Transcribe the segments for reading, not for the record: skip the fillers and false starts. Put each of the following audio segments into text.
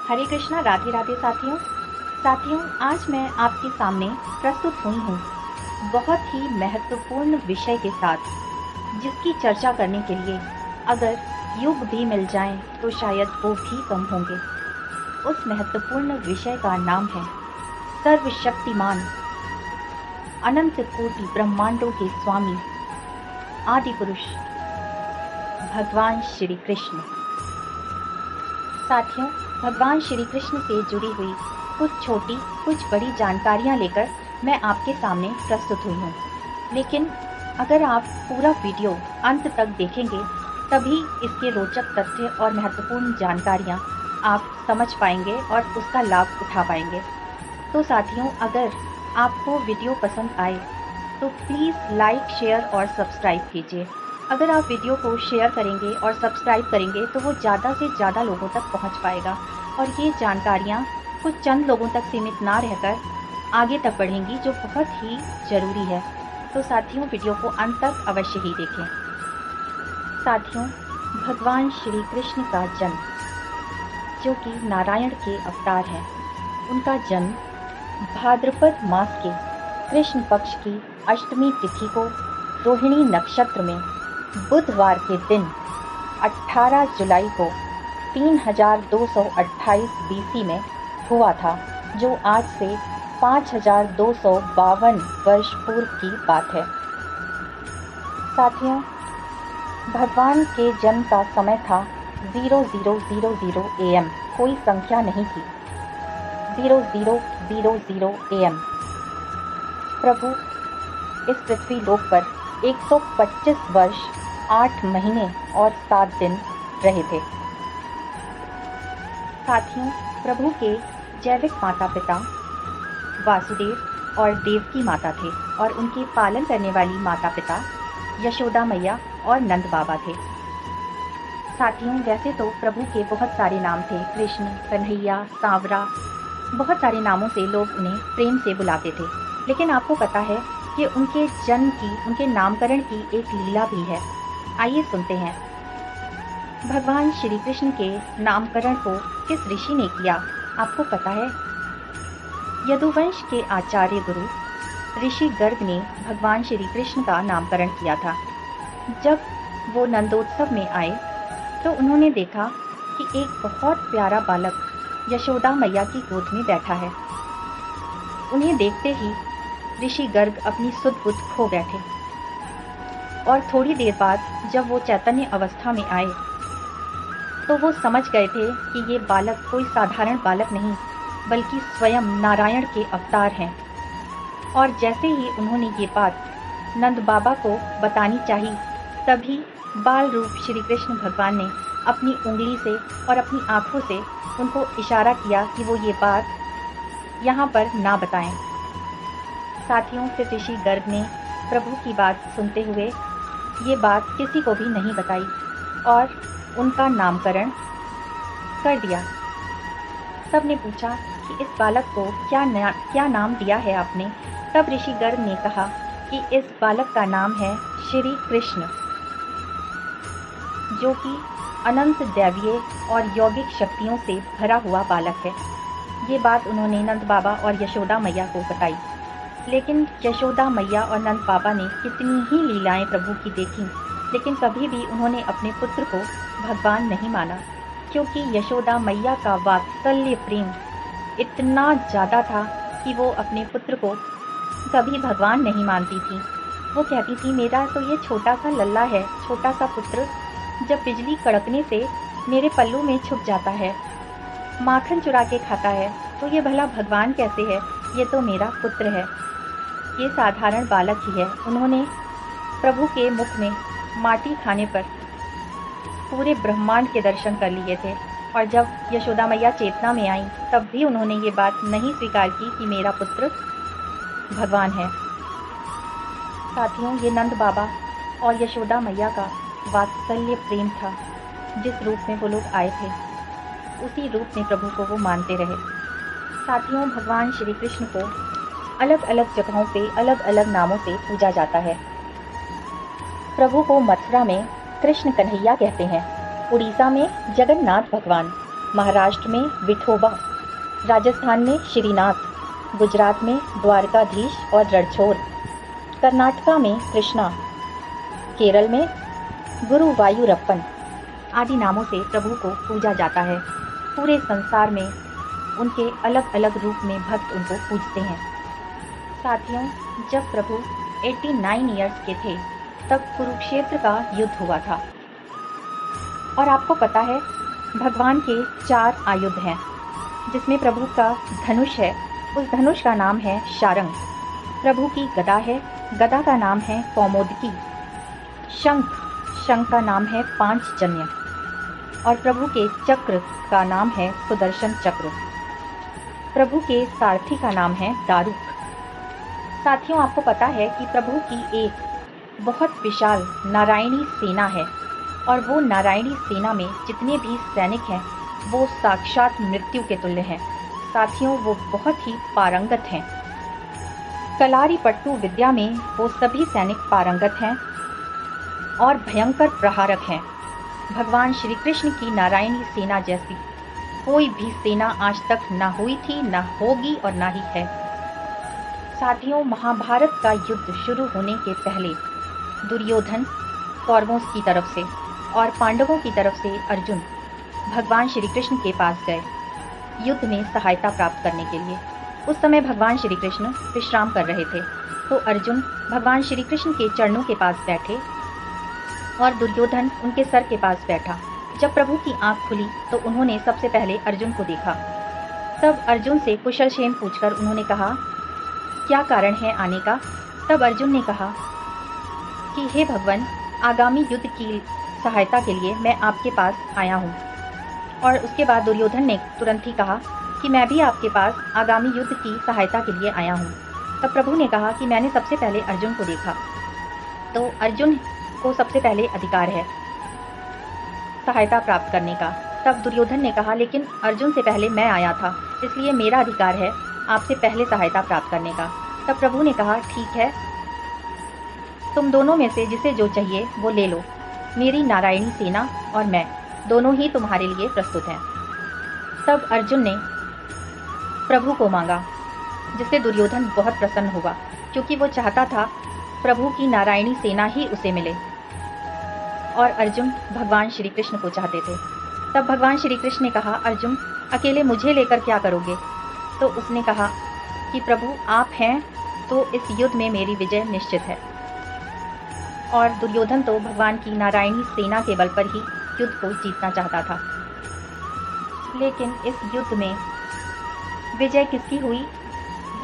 हरे कृष्णा, राधे राधे साथियों, आज मैं आपके सामने प्रस्तुत हुई हूँ बहुत ही महत्वपूर्ण विषय के साथ, जिसकी चर्चा करने के लिए अगर युग भी मिल जाएं तो शायद वो भी कम होंगे। उस महत्वपूर्ण विषय का नाम है सर्वशक्तिमान, अनंत कोटि ब्रह्मांडों के स्वामी, आदि पुरुष भगवान श्री कृष्ण। साथियों, भगवान श्री कृष्ण से जुड़ी हुई कुछ छोटी कुछ बड़ी जानकारियां लेकर मैं आपके सामने प्रस्तुत हुई हूँ। लेकिन अगर आप पूरा वीडियो अंत तक देखेंगे तभी इसके रोचक तथ्य और महत्वपूर्ण जानकारियां आप समझ पाएंगे और उसका लाभ उठा पाएंगे। तो साथियों, अगर आपको वीडियो पसंद आए तो प्लीज़ लाइक, शेयर और सब्सक्राइब कीजिए। अगर आप वीडियो को शेयर करेंगे और सब्सक्राइब करेंगे तो वो ज़्यादा से ज़्यादा लोगों तक पहुंच पाएगा और ये जानकारियां कुछ चंद लोगों तक सीमित ना रहकर आगे तक बढ़ेंगी, जो बहुत ही ज़रूरी है। तो साथियों, वीडियो को अंत तक अवश्य ही देखें। साथियों, भगवान श्री कृष्ण का जन्म, जो कि नारायण के अवतार हैं, उनका जन्म भाद्रपद मास के कृष्ण पक्ष की अष्टमी तिथि को रोहिणी नक्षत्र में बुधवार के दिन 18 जुलाई को 3228 बीसी में हुआ था, जो आज से 5252 वर्ष पूर्व की बात है। साथियों, भगवान के जन्म का समय था 0000 AM, कोई संख्या नहीं थी। 0000 AM। प्रभु इस पृथ्वी लोक पर 125 वर्ष 8 महीने और 7 दिन रहे थे। साथियों, प्रभु के जैविक माता पिता वासुदेव और देवकी माता थे और उनके पालन करने वाली माता पिता यशोदा मैया और नंद बाबा थे। साथियों, वैसे तो प्रभु के बहुत सारे नाम थे, कृष्ण, कन्हैया, सांवरा, बहुत सारे नामों से लोग उन्हें प्रेम से बुलाते थे। लेकिन आपको पता है कि उनके जन्म की, उनके नामकरण की एक लीला भी है। आइए सुनते हैं। भगवान श्री कृष्ण के नामकरण को किस ऋषि ने किया, आपको पता है? यदुवंश के आचार्य गुरु ऋषि गर्ग ने भगवान श्री कृष्ण का नामकरण किया था। जब वो नंदोत्सव में आए तो उन्होंने देखा कि एक बहुत प्यारा बालक यशोदा मैया की गोद में बैठा है। उन्हें देखते ही ऋषि गर्ग अपनी सुध बुध खो बैठे और थोड़ी देर बाद जब वो चैतन्य अवस्था में आए तो वो समझ गए थे कि ये बालक कोई साधारण बालक नहीं, बल्कि स्वयं नारायण के अवतार हैं। और जैसे ही उन्होंने ये बात नंद बाबा को बतानी चाहिए, तभी बाल रूप श्री कृष्ण भगवान ने अपनी उंगली से और अपनी आँखों से उनको इशारा किया कि वो ये बात यहाँ पर ना बताएं। साथियों, फिर ऋषि गर्ग ने प्रभु की बात सुनते हुए ये बात किसी को भी नहीं बताई और उनका नामकरण कर दिया। सबने पूछा कि इस बालक को क्या नाम दिया है आपने? तब ऋषि गर्ग ने कहा कि इस बालक का नाम है श्री कृष्ण, जो कि अनंत दैवीय और यौगिक शक्तियों से भरा हुआ बालक है। ये बात उन्होंने नंद बाबा और यशोदा मैया को बताई। लेकिन यशोदा मैया और नंद बाबा ने कितनी ही लीलाएं प्रभु की देखी, लेकिन कभी भी उन्होंने अपने पुत्र को भगवान नहीं माना, क्योंकि यशोदा मैया का वात्सल्य प्रेम इतना ज़्यादा था कि वो अपने पुत्र को कभी भगवान नहीं मानती थी। वो कहती थी, मेरा तो ये छोटा सा लल्ला है, छोटा सा पुत्र, जब बिजली कड़कने से मेरे पल्लू में छुप जाता है, माखन चुरा के खाता है, तो ये भला भगवान कैसे है? ये तो मेरा पुत्र है, ये साधारण बालक ही है। उन्होंने प्रभु के मुख में माटी खाने पर पूरे ब्रह्मांड के दर्शन कर लिए थे और जब यशोदा मैया चेतना में आई तब भी उन्होंने ये बात नहीं स्वीकार की कि मेरा पुत्र भगवान है। साथियों, ये नंद बाबा और यशोदा मैया का वात्सल्य प्रेम था। जिस रूप में वो लोग आए थे उसी रूप में प्रभु को वो मानते रहे। साथियों, भगवान श्री कृष्ण को अलग अलग जगहों पे अलग अलग नामों से पूजा जाता है। प्रभु को मथुरा में कृष्ण कन्हैया कहते हैं, उड़ीसा में जगन्नाथ भगवान, महाराष्ट्र में विठोबा, राजस्थान में श्रीनाथ, गुजरात में द्वारकाधीश और रणछोड़, कर्नाटका में कृष्णा, केरल में गुरुवायूरप्पन आदि नामों से प्रभु को पूजा जाता है। पूरे संसार में उनके अलग अलग रूप में भक्त उनको पूजते हैं। साथियों, जब प्रभु 89 इयर्स के थे तब कुरुक्षेत्र का युद्ध हुआ था। और आपको पता है, भगवान के 4 आयुध हैं, जिसमें प्रभु का धनुष है, उस धनुष का नाम है शारंग। प्रभु की गदा है, गदा का नाम है कौमोदकी। शंख, शंख का नाम है पांचजन्य। और प्रभु के चक्र का नाम है सुदर्शन चक्र। प्रभु के सारथी का नाम है दारुक। साथियों, आपको पता है कि प्रभु की एक बहुत विशाल नारायणी सेना है, और वो नारायणी सेना में जितने भी सैनिक हैं वो साक्षात मृत्यु के तुल्य हैं। साथियों, वो बहुत ही पारंगत हैं। कलारी पट्टू विद्या में वो सभी सैनिक पारंगत हैं और भयंकर प्रहारक हैं। भगवान श्री कृष्ण की नारायणी सेना जैसी कोई भी सेना आज तक न हुई थी, न होगी और न ही है। साथियों, महाभारत का युद्ध शुरू होने के पहले दुर्योधन कौरवों की तरफ से और पांडवों की तरफ से अर्जुन भगवान श्री कृष्ण के पास गए युद्ध में सहायता प्राप्त करने के लिए। उस समय भगवान श्री कृष्ण विश्राम कर रहे थे, तो अर्जुन भगवान श्री कृष्ण के चरणों के पास बैठे और दुर्योधन उनके सर के पास बैठा। जब प्रभु की आंख खुली तो उन्होंने सबसे पहले अर्जुन को देखा। तब अर्जुन से कुशल क्षेम पूछकर उन्होंने कहा, क्या कारण है आने का? तब अर्जुन ने कहा कि हे भगवान, आगामी युद्ध की सहायता के लिए मैं आपके पास आया हूँ। और उसके बाद दुर्योधन ने तुरंत ही कहा कि मैं भी आपके पास आगामी युद्ध की सहायता के लिए आया हूँ। तब प्रभु ने कहा कि मैंने सबसे पहले अर्जुन को देखा, तो अर्जुन को सबसे पहले अधिकार है सहायता प्राप्त करने का। तब दुर्योधन ने कहा, लेकिन अर्जुन से पहले मैं आया था, इसलिए मेरा अधिकार है आपसे पहले सहायता प्राप्त करने का। तब प्रभु ने कहा, ठीक है, तुम दोनों में से जिसे जो चाहिए वो ले लो। मेरी नारायणी सेना और मैं दोनों ही तुम्हारे लिए प्रस्तुत हैं। तब अर्जुन ने प्रभु को मांगा, जिससे दुर्योधन बहुत प्रसन्न हुआ, क्योंकि वो चाहता था प्रभु की नारायणी सेना ही उसे मिले, और अर्जुन भगवान श्री कृष्ण को चाहते थे। तब भगवान श्री कृष्ण ने कहा, अर्जुन अकेले मुझे लेकर क्या करोगे? तो उसने कहा कि प्रभु आप हैं तो इस युद्ध में मेरी विजय निश्चित है। और दुर्योधन तो भगवान की नारायणी सेना के बल पर ही युद्ध को जीतना चाहता था। लेकिन इस युद्ध में विजय किसकी हुई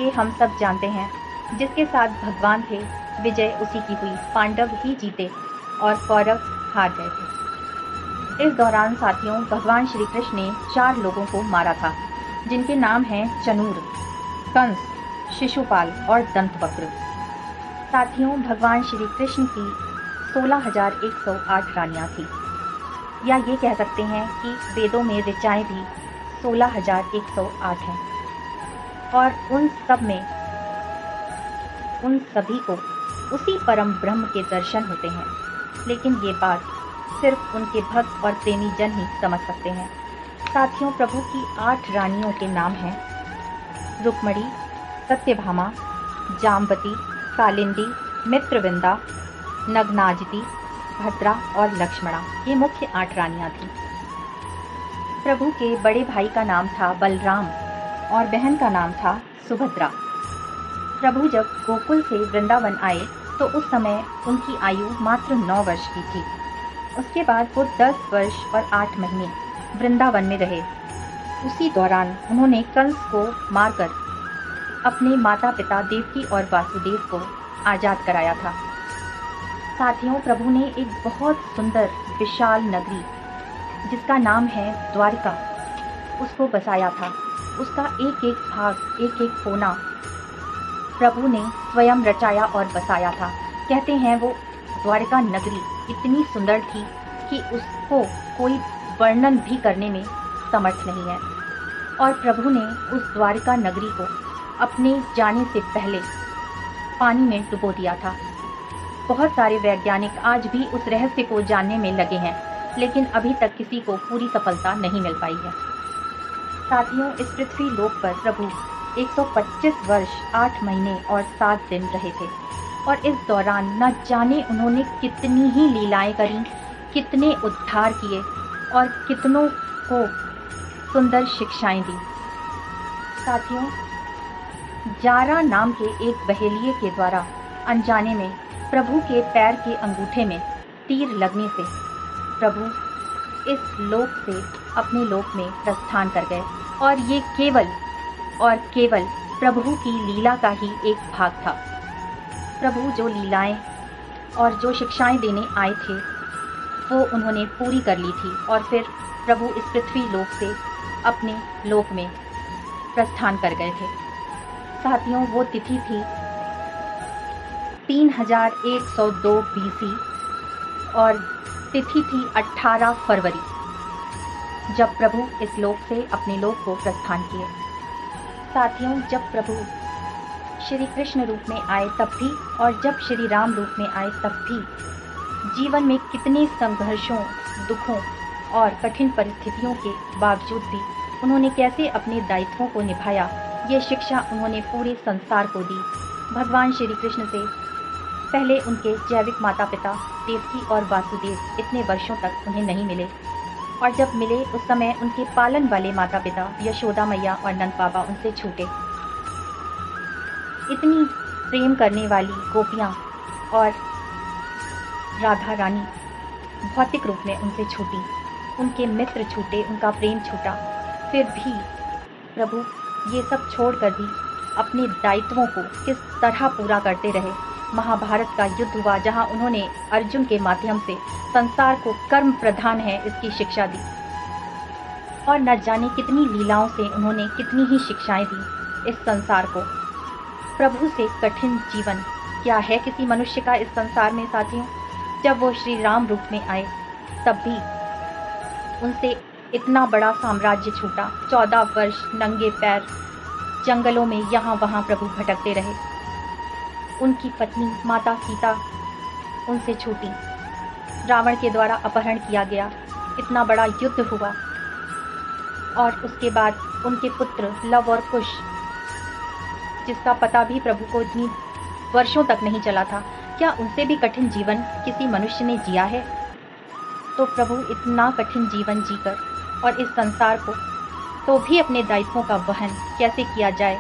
ये हम सब जानते हैं। जिसके साथ भगवान थे विजय उसी की हुई। पांडव ही जीते और कौरव हार गए थे। इस दौरान साथियों, भगवान श्री कृष्ण ने 4 लोगों को मारा था, जिनके नाम हैं चनूर, कंस, शिशुपाल और दंतवक्र। साथियों, भगवान श्री कृष्ण की 16,108 रानियां थी, या ये कह सकते हैं कि वेदों में ऋचाएं भी 16,108 हैं। और उन सब में उन सभी को उसी परम ब्रह्म के दर्शन होते हैं। लेकिन ये बात सिर्फ उनके भक्त और प्रेमी जन ही समझ सकते हैं। साथियों, प्रभु की 8 रानियों के नाम हैं रुक्मणी, सत्यभामा, जाम्बती, कालिंदी, मित्रविंदा, नग्नाजिति, भद्रा और लक्ष्मणा। ये मुख्य 8 रानियां थीं। प्रभु के बड़े भाई का नाम था बलराम और बहन का नाम था सुभद्रा। प्रभु जब गोकुल से वृंदावन आए तो उस समय उनकी आयु मात्र 9 वर्ष की थी। उसके बाद वो 10 वर्ष और 8 महीने वृंदावन में रहे। उसी दौरान उन्होंने कंस को मारकर अपने माता पिता देवकी और वासुदेव को आज़ाद कराया था। साथियों, प्रभु ने एक बहुत सुंदर विशाल नगरी जिसका नाम है द्वारिका, उसको बसाया था। उसका एक एक भाग, एक एक कोना प्रभु ने स्वयं रचाया और बसाया था। कहते हैं वो द्वारिका नगरी इतनी सुंदर थी कि उसको कोई वर्णन भी करने में समर्थ नहीं है। और प्रभु ने उस द्वारिका नगरी को अपने जाने से पहले पानी में डुबो दिया था। बहुत सारे वैज्ञानिक आज भी उस रहस्य को जानने में लगे हैं, लेकिन अभी तक किसी को पूरी सफलता नहीं मिल पाई है। साथियों, इस पृथ्वी लोक पर प्रभु 125 वर्ष 8 महीने और 7 दिन रहे थे और इस दौरान न जाने उन्होंने कितनी ही लीलाएं करी, कितने उद्धार किए और कितनों को सुंदर शिक्षाएं दी। साथियों, जारा नाम के एक बहेलिये के द्वारा अनजाने में प्रभु के पैर के अंगूठे में तीर लगने से प्रभु इस लोक से अपने लोक में प्रस्थान कर गए और ये केवल प्रभु की लीला का ही एक भाग था। प्रभु जो लीलाएं और जो शिक्षाएं देने आए थे वो उन्होंने पूरी कर ली थी और फिर प्रभु इस पृथ्वी लोक से अपने लोक में प्रस्थान कर गए थे। साथियों, वो तिथि थी 3102 BC और तिथि थी 18 फरवरी, जब प्रभु इस लोक से अपने लोक को प्रस्थान किए। साथियों, जब प्रभु श्री कृष्ण रूप में आए तब भी और जब श्री राम रूप में आए तब भी जीवन में कितने संघर्षों, दुखों और कठिन परिस्थितियों के बावजूद भी उन्होंने कैसे अपने दायित्वों को निभाया, ये शिक्षा उन्होंने पूरे संसार को दी। भगवान श्री कृष्ण से पहले उनके जैविक माता पिता देवकी और वासुदेव इतने वर्षों तक उन्हें नहीं मिले और जब मिले उस समय उनके पालन वाले माता पिता यशोदा मैया और नंद बाबा उनसे छूटे। इतनी प्रेम करने वाली गोपियाँ और राधा रानी भौतिक रूप में उनसे छूटी, उनके मित्र छूटे, उनका प्रेम छूटा, फिर भी प्रभु ये सब छोड़ कर भी अपने दायित्वों को किस तरह पूरा करते रहे। महाभारत का युद्ध हुआ जहां उन्होंने अर्जुन के माध्यम से संसार को कर्म प्रधान है इसकी शिक्षा दी और न जाने कितनी लीलाओं से उन्होंने कितनी ही शिक्षाएं दी इस संसार को। प्रभु से कठिन जीवन क्या है किसी मनुष्य का इस संसार में। साथियों, जब वो श्री राम रूप में आए तब भी उनसे इतना बड़ा साम्राज्य छूटा। 14 वर्ष नंगे पैर जंगलों में यहाँ वहाँ प्रभु भटकते रहे। उनकी पत्नी माता सीता उनसे छूटी, रावण के द्वारा अपहरण किया गया, इतना बड़ा युद्ध हुआ और उसके बाद उनके पुत्र लव और कुश, जिसका पता भी प्रभु को इतनी वर्षों तक नहीं चला था, क्या उनसे भी कठिन जीवन किसी मनुष्य ने जिया है? तो प्रभु इतना कठिन जीवन जीकर और इस संसार को तो भी अपने दायित्वों का वहन कैसे किया जाए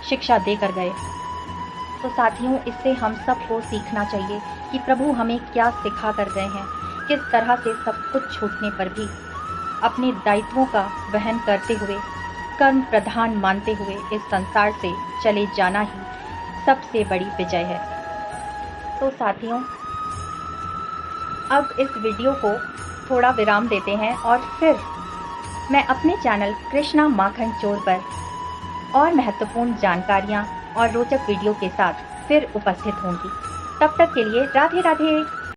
शिक्षा देकर गए। तो साथियों, इससे हम सबको सीखना चाहिए कि प्रभु हमें क्या सिखा कर गए हैं, किस तरह से सब कुछ छूटने पर भी अपने दायित्वों का वहन करते हुए, कर्म प्रधान मानते हुए इस संसार से चले जाना ही सबसे बड़ी विजय है। तो साथियों, अब इस वीडियो को थोड़ा विराम देते हैं और फिर मैं अपने चैनल कृष्णा माखन चोर पर और महत्वपूर्ण जानकारियाँ और रोचक वीडियो के साथ फिर उपस्थित होंगी। तब तक के लिए राधे राधे।